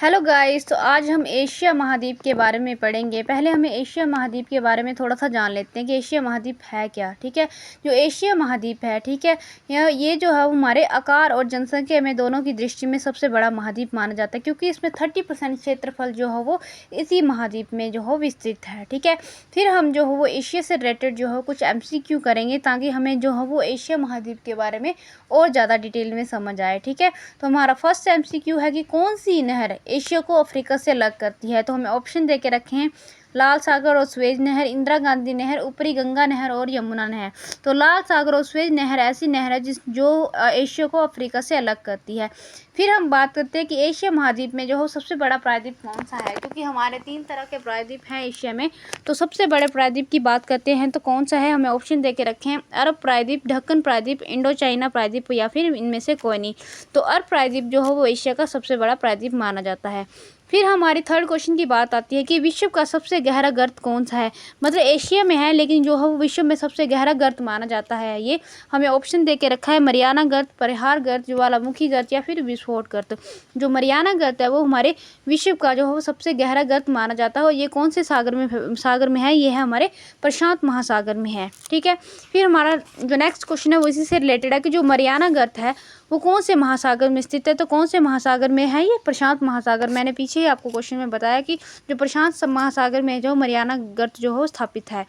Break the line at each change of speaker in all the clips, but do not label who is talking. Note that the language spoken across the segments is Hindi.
हेलो गाइस, तो आज हम एशिया महाद्वीप के बारे में पढ़ेंगे। पहले हमें एशिया महाद्वीप के बारे में थोड़ा सा जान लेते हैं कि एशिया महाद्वीप है क्या। ठीक है, जो एशिया महाद्वीप है, ठीक है, ये जो है हमारे आकार और जनसंख्या में दोनों की दृष्टि में सबसे बड़ा महाद्वीप माना जाता है, क्योंकि इसमें 30% क्षेत्रफल जो है वो इसी महाद्वीप में जो है विस्तृत है। ठीक है, फिर हम जो है वो एशिया से रिलेटेड जो है कुछ MCQ करेंगे, ताकि हमें जो है वो एशिया महाद्वीप के बारे में और ज़्यादा डिटेल में समझ आए। ठीक है, तो हमारा फर्स्ट MCQ है कि कौन सी नहर एशिया को अफ्रीका से अलग करती है। तो हमें ऑप्शन दे के रखे हैं लाल सागर और स्वेज नहर, इंदिरा गांधी नहर, ऊपरी गंगा नहर और यमुना नहर। तो लाल सागर और स्वेज नहर ऐसी नहर है जो एशिया को अफ्रीका से अलग करती है। फिर हम बात करते हैं कि एशिया महाद्वीप में जो हो सबसे बड़ा प्रायद्वीप कौन सा है, क्योंकि हमारे 3 तरह के प्रायद्वीप हैं एशिया में। तो सबसे बड़े प्रायद्वीप की बात करते हैं तो कौन सा है, हमें ऑप्शन दे के रखे हैं अरब प्रायद्वीप, ढक्कन प्रायद्वीप, इंडो चाइना प्रायद्वीप या फिर इनमें से कोई नहीं। तो अरब प्रायद्वीप जो है वो एशिया का सबसे बड़ा प्रायद्वीप माना जाता है। फिर हमारी थर्ड क्वेश्चन की बात आती है कि विश्व का सबसे गहरा गर्त कौन सा है। मतलब एशिया में है, लेकिन जो है वो विश्व में सबसे गहरा गर्त माना जाता है। ये हमें ऑप्शन दे के रखा है मरियाना गर्त, परिहार गर्त, ज्वालामुखी गर्त या फिर विस्फोट गर्त। जो मरियाना गर्त है वो हमारे विश्व का जो है वो सबसे गहरा गर्त माना जाता है, और ये कौन से सागर में है, ये है हमारे प्रशांत महासागर में है। ठीक है, फिर हमारा जो नेक्स्ट क्वेश्चन है वो इसी से रिलेटेड है कि जो मरियाना गर्त है वो कौन से महासागर में स्थित है। तो कौन से महासागर में है, ये प्रशांत महासागर। मैंने पीछे ही आपको क्वेश्चन में बताया कि जो प्रशांत महासागर में जो मरियाना गर्त जो है स्थापित है।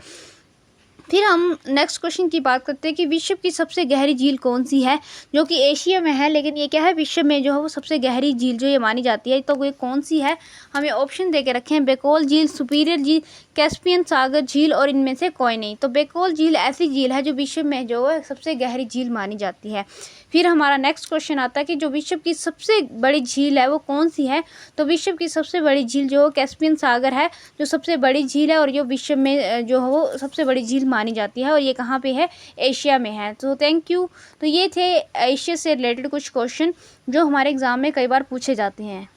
फिर हम नेक्स्ट क्वेश्चन की बात करते हैं कि विश्व की सबसे गहरी झील कौन सी है, जो कि एशिया में है, लेकिन ये क्या है, विश्व में जो है वो सबसे गहरी झील जो ये मानी जाती है। तो ये कौन सी है, हमें ऑप्शन दे के रखे हैं बेकोल झील, सुपीरियर झील, कैस्पियन सागर झील और इनमें से कोई नहीं। तो बेकोल झील ऐसी झील है जो विश्व में जो है सबसे गहरी झील मानी जाती है। फिर हमारा नेक्स्ट क्वेश्चन आता है कि जो विश्व की सबसे बड़ी झील है वो कौन सी है। तो विश्व की सबसे बड़ी झील जो कैस्पियन सागर है, जो सबसे बड़ी झील है, और जो विश्व में जो है वो सबसे बड़ी झील मानी जाती है, और ये कहाँ पे है, एशिया में है। तो थैंक यू। तो ये थे एशिया से रिलेटेड कुछ क्वेश्चन जो हमारे एग्जाम में कई बार पूछे जाते हैं।